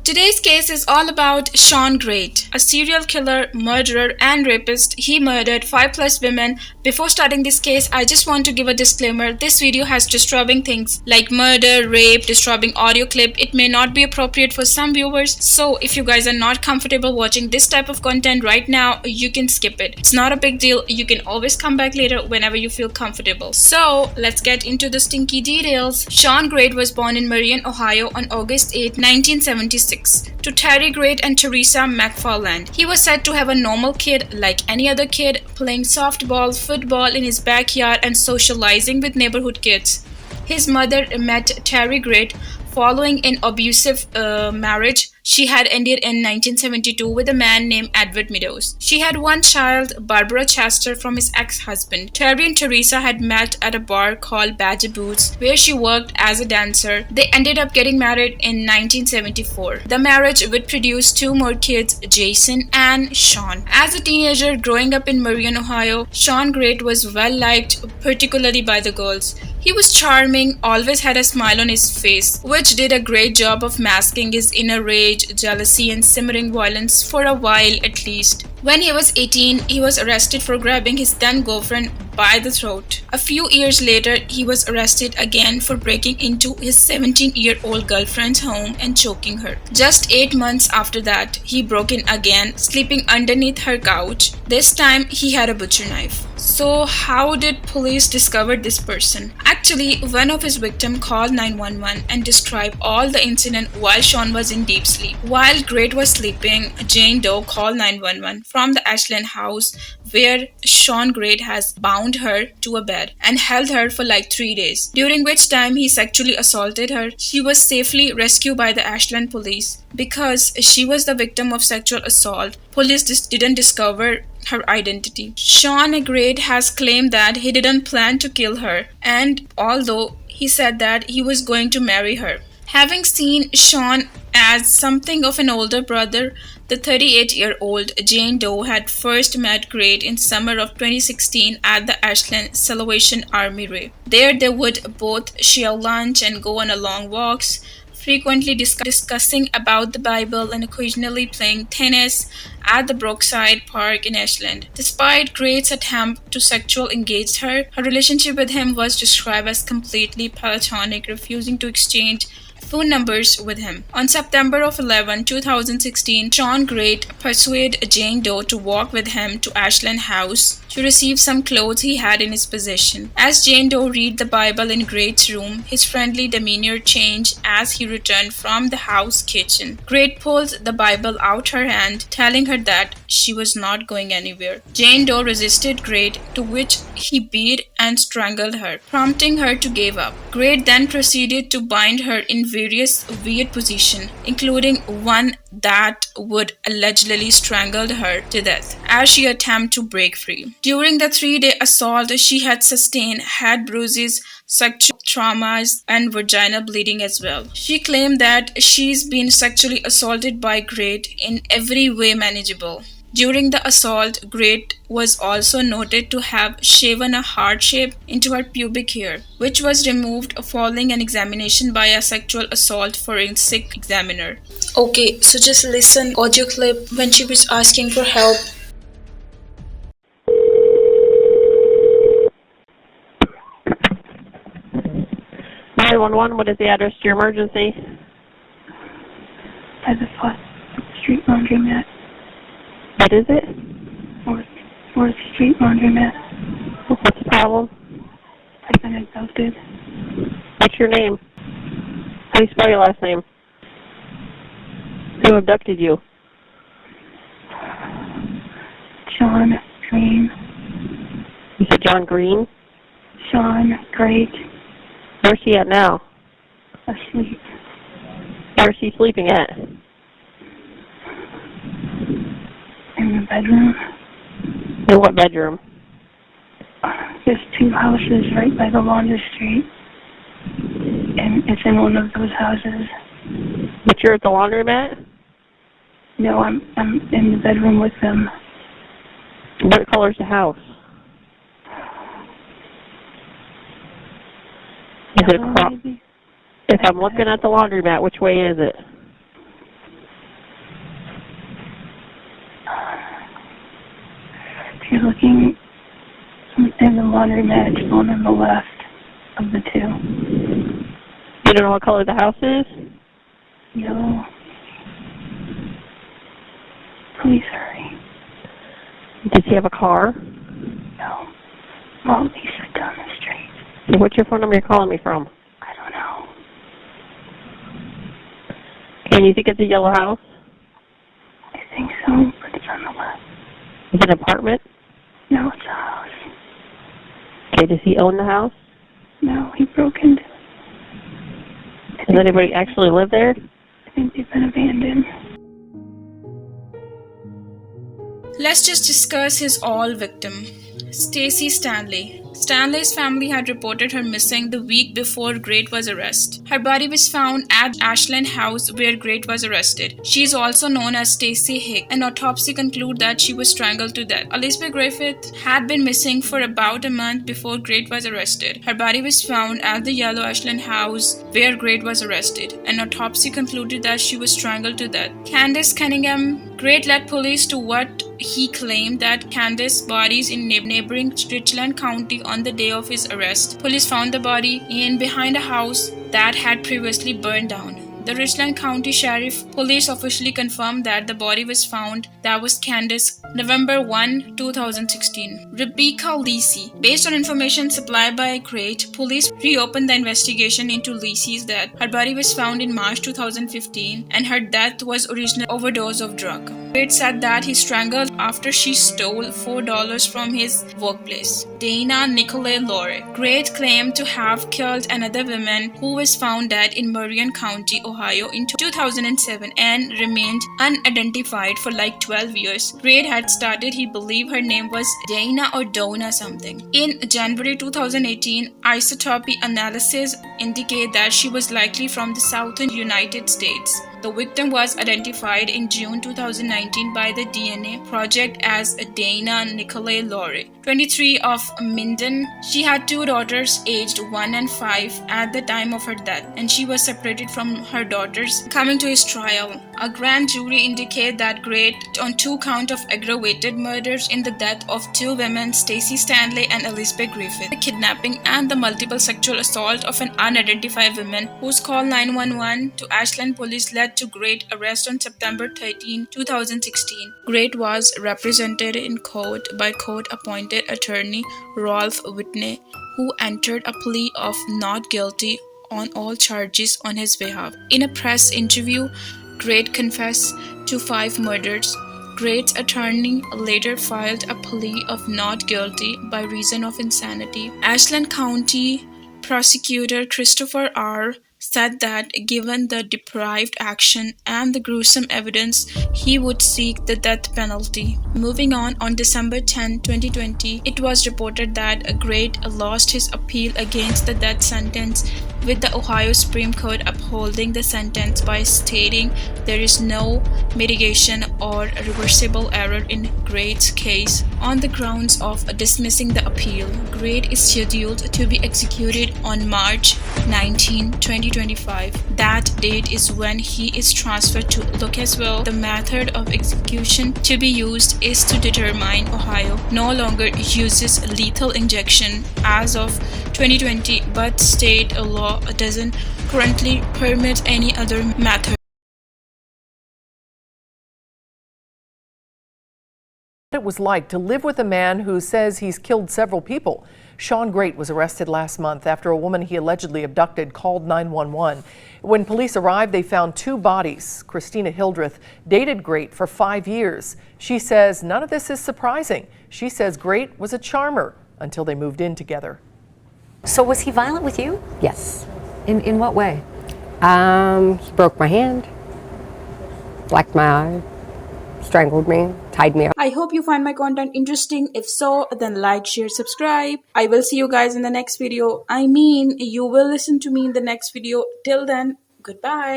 Today's case is all about Shawn Grate, a serial killer, murderer, and rapist. He murdered 5+ women. Before starting this case, I just want to give a disclaimer. This video has disturbing things like murder, rape, disturbing audio clip. It may not be appropriate for some viewers, so if you guys are not comfortable watching this type of content right now, you can skip it. It's not a big deal. You can always come back later whenever you feel comfortable. So let's get into the stinky details. Shawn Grate was born in Marion, Ohio on August 8, 1976. To Terry Grate and Teresa McFarland. He was said to have a normal kid like any other kid, playing softball, football in his backyard and socializing with neighborhood kids. His mother met Terry Grate following an abusive marriage she had ended in 1972 with a man named Edward Meadows. She had one child, Barbara Chester, from his ex-husband. Terry and Teresa had met at a bar called Badger Boots, where she worked as a dancer. They ended up getting married in 1974. The marriage would produce 2 more kids, Jason and Shawn. As a teenager growing up in Marion, Ohio, Shawn Grate was well liked, particularly by the girls. He was charming, always had a smile on his face, which did a great job of masking his inner rage, jealousy, and simmering violence for a while at least. When he was 18, he was arrested for grabbing his then-girlfriend by the throat. A few years later, he was arrested again for breaking into his 17-year-old girlfriend's home and choking her. Just 8 months after that, he broke in again, sleeping underneath her couch. This time, he had a butcher knife. So how did police discover this person? Actually, one of his victims called 911 and described all the incident while Shawn was in deep sleep. While Grate was sleeping, Jane Doe called 911 from the Ashland house where Shawn Grate has bound her to a bed and held her for like 3 days, during which time he sexually assaulted her. She was safely rescued by the Ashland police. Because she was the victim of sexual assault, police didn't discover her identity. Shawn Grate has claimed that he didn't plan to kill her, and although he said that he was going to marry her. Having seen Shawn as something of an older brother, the 38-year-old Jane Doe had first met Grate in summer of 2016 at the Ashland Salvation Army Ray. There they would both share lunch and go on long walks, frequently discussing about the Bible and occasionally playing tennis at the Brookside Park in Ashland. Despite Grate's attempt to sexually engage her, her relationship with him was described as completely platonic, refusing to exchange phone numbers with him. On September 11, 2016, Shawn Grate persuaded Jane Doe to walk with him to Ashland House to receive some clothes he had in his possession. As Jane Doe read the Bible in Grate's room, his friendly demeanor changed as he returned from the house kitchen. Grate pulled the Bible out her hand, telling her that she was not going anywhere. Jane Doe resisted Grate, to which he beat and strangled her, prompting her to give up. Grate then proceeded to bind her in various weird positions, including one that would allegedly strangle her to death as she attempted to break free. During the 3-day assault, she had sustained head bruises, sexual traumas, and vaginal bleeding as well. She claimed that she's been sexually assaulted by Grate in every way manageable. During the assault, Grate was also noted to have shaven a heart shape into her pubic hair, which was removed following an examination by a sexual assault forensic examiner. Okay, so just listen audio clip when she was asking for help. 911, what is the address to your emergency? By the 4th Street laundromat. What is it? 4th Street laundromat. What's the problem? I've been abducted. What's your name? How do you spell your last name? Who abducted you? Shawn Green. You said John Green? Shawn Grate. Where's he at now? Asleep. Where's he sleeping at? In the bedroom. In what bedroom? There's 2 houses right by the laundry street. And it's in one of those houses. But you're at the laundromat? No, I'm in the bedroom with them. What color's the house? Is it across? Maybe. If I'm looking at the laundromat, which way is it? looking in the laundromat. It's the one on the left of the two. You don't know what color the house is? Yellow. Please hurry. Does he have a car? No. Well, Lisa down the street. So what's your phone number you're calling me from? I don't know. And you think it's a yellow house? I think so, but it's on the left. Is it an apartment? No, it's a house. Okay, does he own the house? No, he broke into it. Does anybody actually live there? I think they've been abandoned. Let's just discuss his all victim. Stacy Stanley. Stanley's family had reported her missing the week before Grate was arrested. Her body was found at Ashland house where Grate was arrested. She is also known as Stacy Hick. An autopsy concluded that she was strangled to death. Elizabeth Griffith had been missing for about a month before Grate was arrested. Her body was found at the yellow Ashland house where Grate was arrested. An autopsy concluded that she was strangled to death. Candace Cunningham. Grate led police to what he claimed that Candace's bodies in neighboring Richland County on the day of his arrest. Police found the body behind a house that had previously burned down. The Richland County Sheriff Police officially confirmed that the body was found. That was Candace, November 1, 2016. Rebecca Lisi. Based on information supplied by Grate, police reopened the investigation into Lisi's death. Her body was found in March 2015 and her death was originally overdose of drug. Grate said that he strangled after she stole $4 from his workplace. Dana Nicolay Lore. Grate claimed to have killed another woman who was found dead in Marion County, Ohio in 2007 and remained unidentified for like 12 years. Grate had started he believed her name was Dana or Donna something. In January 2018, isotopy analysis indicate that she was likely from the southern United States. The victim was identified in June 2019 by the DNA Project as Dana Nicolay Lore, 23 of Minden. She had two daughters aged 1 and 5 at the time of her death, and she was separated from her daughters coming to his trial. A grand jury indicated that Grate on 2 counts of aggravated murders in the death of 2 women, Stacy Stanley and Elizabeth Griffith, the kidnapping and the multiple sexual assault of an unidentified woman whose call 911 to Ashland police led to Grate arrest on September 13, 2016. Grate was represented in court by court-appointed attorney Rolf Whitney, who entered a plea of not guilty on all charges on his behalf. In a press interview, Grate confessed to 5 murders. Grate's attorney later filed a plea of not guilty by reason of insanity. Ashland County Prosecutor Christopher R. said that given the deprived action and the gruesome evidence, he would seek the death penalty. Moving on December 10, 2020, it was reported that Grate lost his appeal against the death sentence, with the Ohio Supreme Court upholding the sentence by stating there is no mitigation or reversible error in Grate's case. On the grounds of dismissing the appeal, Grate is scheduled to be executed on March 19, 2025. That date is when he is transferred to Lucasville. The method of execution to be used is to determine Ohio no longer uses lethal injection as of 2020, but state law doesn't currently permit any other method. What it was like to live with a man who says he's killed several people. Shawn Grate was arrested last month after a woman he allegedly abducted called 911. When police arrived, they found 2 bodies. Christina Hildreth dated Grate for 5 years. She says none of this is surprising. She says Grate was a charmer until they moved in together. So was he violent with you? Yes. In what way? He broke my hand, blacked my eye, strangled me, tied me up. I hope you find my content interesting. If so, then like, share, subscribe. I will see you guys in the next video. You will listen to me in the next video. Till then, goodbye.